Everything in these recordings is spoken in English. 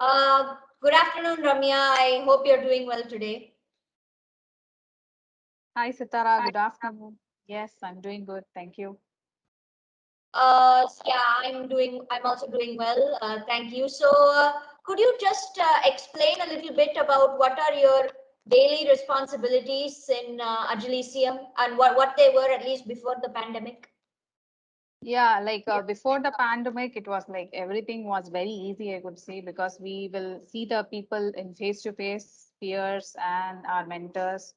Good afternoon, Ramya. I hope you're doing well today. Hi, Sitara. Good afternoon. Yes, I'm doing good. Thank you. Yeah, I'm also doing well. Thank you. So, could you just explain a little bit about what are your daily responsibilities in Agilisium and what they were at least before the pandemic? Yeah, before the pandemic, it was like everything was very easy, I could say, because we will see the people in face to face, peers and our mentors.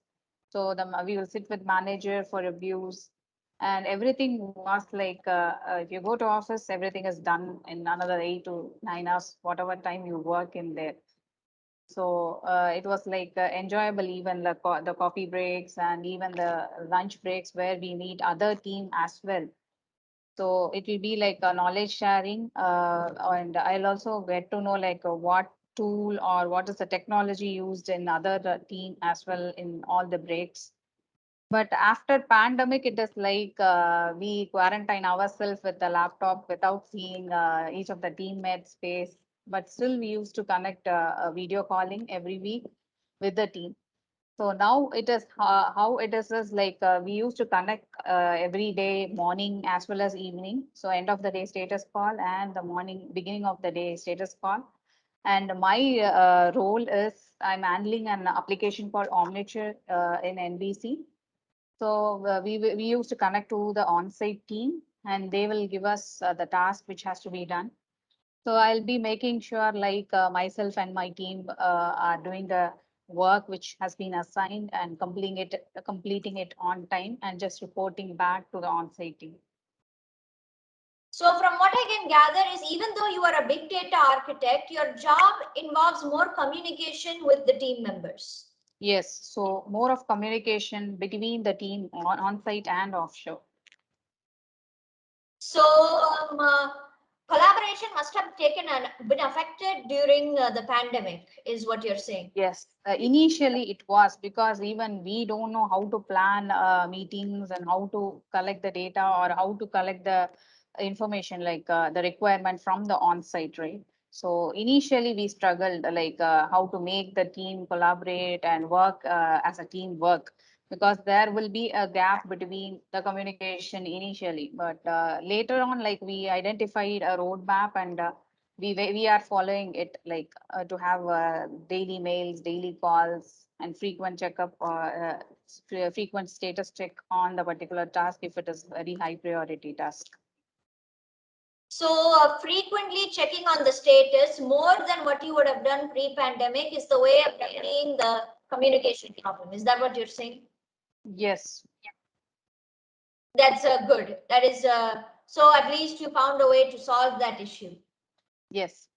So we will sit with manager for reviews, and everything was if you go to office, everything is done in another 8 to 9 hours, whatever time you work in there. So it was enjoyable, even the coffee breaks and even the lunch breaks where we meet other team as well. So it will be like a knowledge sharing, and I'll also get to know what tool or what is the technology used in other team as well in all the breaks. But after pandemic, it is we quarantine ourselves with the laptop without seeing each of the teammates' face. But still, we used to connect a video calling every week with the team. So now it is how it is we used to connect every day, morning as well as evening. So end of the day status call and the morning beginning of the day status call. And my role is I'm handling an application called Omniture in NBC. So we used to connect to the on-site team, and they will give us the task which has to be done. So I'll be making sure myself and my team are doing the work which has been assigned and completing it on time and just reporting back to the on-site team. So, from what I can gather, is even though you are a big data architect, your job involves more communication with the team members. Yes, so more of communication between the team on-site and offshore. So, collaboration must have been affected during the pandemic, is what you're saying. Yes, initially it was because even we don't know how to plan meetings and how to collect the data or how to collect the information the requirement from the on-site, right? So initially we struggled how to make the team collaborate and work as a team work, because there will be a gap between the communication initially. But later on, we identified a roadmap, and we are following it to have daily mails, daily calls, and frequent checkup or frequent status check on the particular task if it is very high priority task. So, frequently checking on the status more than what you would have done pre-pandemic is the way of remediing the communication problem. Is that what you're saying? Yes. That's good. That is so. At least you found a way to solve that issue. Yes.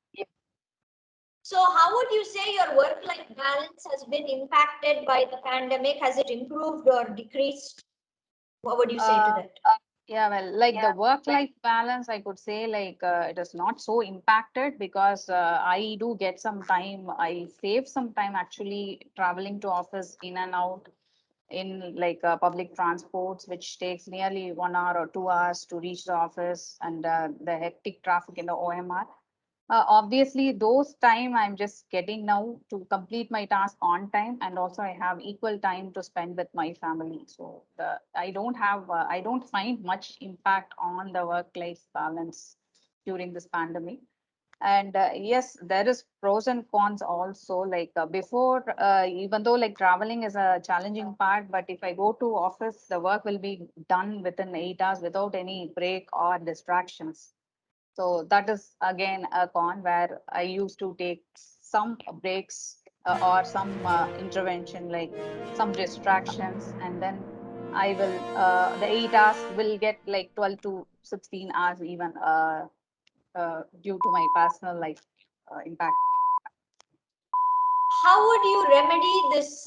So, how would you say your work-life balance has been impacted by the pandemic? Has it improved or decreased? What would you say to Uh, that? yeah, well, the work-life balance, I could say it is not so impacted because I do get some time. I save some time actually traveling to office in and out in public transports, which takes nearly 1 hour or 2 hours to reach the office, and the hectic traffic in the OMR. Obviously, those time I'm just getting now to complete my task on time, and also I have equal time to spend with my family. So I don't find much impact on the work-life balance during this pandemic. And yes, there is pros and cons also. Before, even though traveling is a challenging part, but if I go to office, the work will be done within 8 hours without any break or distractions. So that is again a con where I used to take some breaks or some intervention, like some distractions, and then I will the 8 hours will get like 12 to 16 hours even due to my personal life impact. How would you remedy this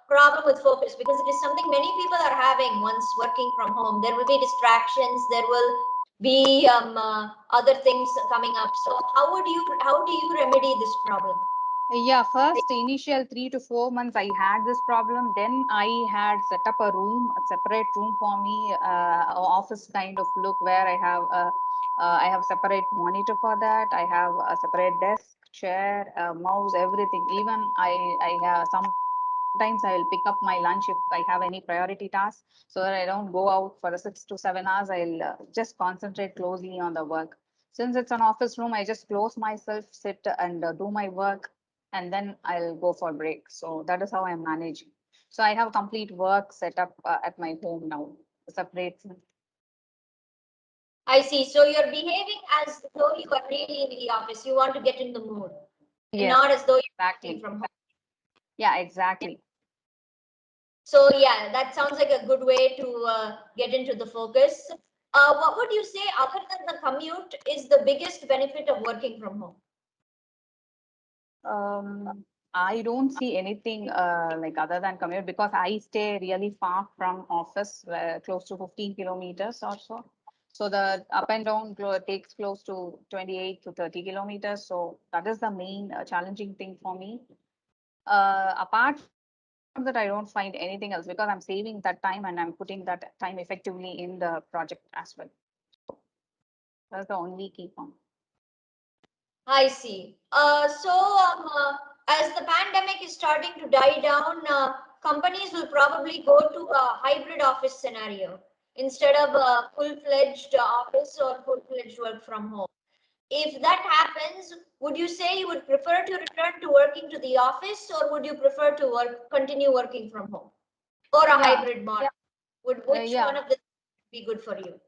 problem with focus? Because it is something many people are having once working from home. There will be distractions. There will be other things coming up. So, how do you remedy this problem? Yeah, first initial 3 to 4 months I had this problem. Then I had set up a separate room for me, office kind of look where I have a I have separate monitor for that. I have a separate desk, chair, mouse, everything. Even I have sometimes I will pick up my lunch if I have any priority tasks, so that I don't go out for the 6 to 7 hours. I'll just concentrate closely on the work. Since it's an office room, I just close myself, sit and do my work, and then I'll go for break. So that is how I'm managing. So I have complete work set up at my home now, separate. I see. So you're behaving as though you are really in the office. You want to get in the mood, and Yes, not as though you're working exactly. from home. Yeah, exactly. So yeah, that sounds like a good way to get into the focus. What would you say, other than the commute, is the biggest benefit of working from home? I don't see anything like other than commute because I stay really far from office, close to 15 kilometers or so. So the up and down takes close to 28 to 30 kilometers. So that is the main challenging thing for me. Apart from that, I don't find anything else because I'm saving that time and I'm putting that time effectively in the project as well. That's the only key point. I see. As the pandemic is starting to die down, companies will probably go to a hybrid office scenario instead of a full-fledged office or full-fledged work from home. If that happens, would you say you would prefer to return to working to the office, or would you prefer to continue working from home, or a Yeah, hybrid model? Which yeah. one of the be good for you?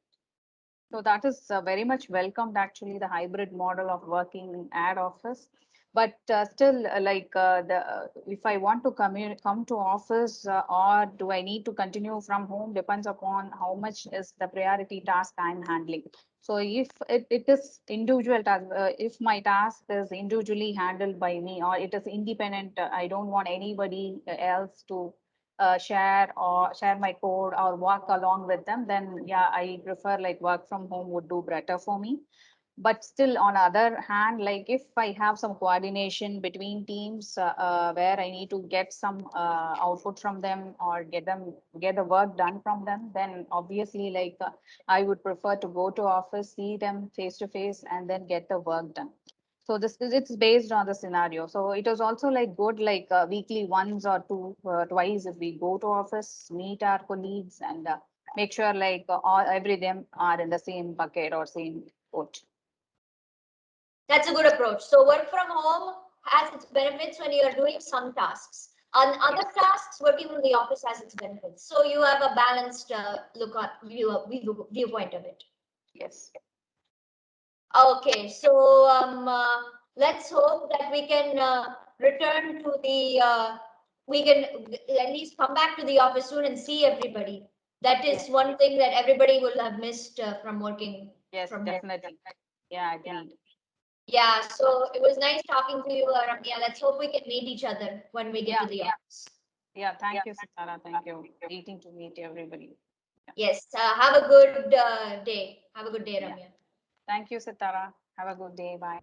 So that is very much welcomed actually, the hybrid model of working at office. But still, if I want to come to office or do I need to continue from home depends upon how much is the priority task I'm handling. So if it is individual task, if my task is individually handled by me or it is independent, I don't want anybody else to share my code or work along with them, then yeah, I prefer like work from home would do better for me. But still, on other hand, like if I have some coordination between teams where I need to get some output from them or get the work done from them, then obviously I would prefer to go to office, see them face to face, and then get the work done. So this is it's based on the scenario. So it was also like good like weekly once or twice if we go to office, meet our colleagues, and make sure all every them are in the same bucket or same boat. That's a good approach. So work from home has its benefits when you are doing some tasks. On other Yes. tasks, working from the office has its benefits. So you have a balanced viewpoint of it. Yes. Okay, so let's hope that we can return to we can at least come back to the office soon and see everybody. That is Yes. one thing that everybody will have missed from working Yes, from home. definitely. Yeah, agreed. Yeah, so it was nice talking to you, Ramya. Let's hope we can meet each other when we get Yeah. to the office. Yeah. Thank you, Sitara. Thank you. Waiting to meet everybody. Yeah. Yes, have a good day. Have a good day, Yeah. Ramya. Thank you, Sitara. Have a good day. Bye.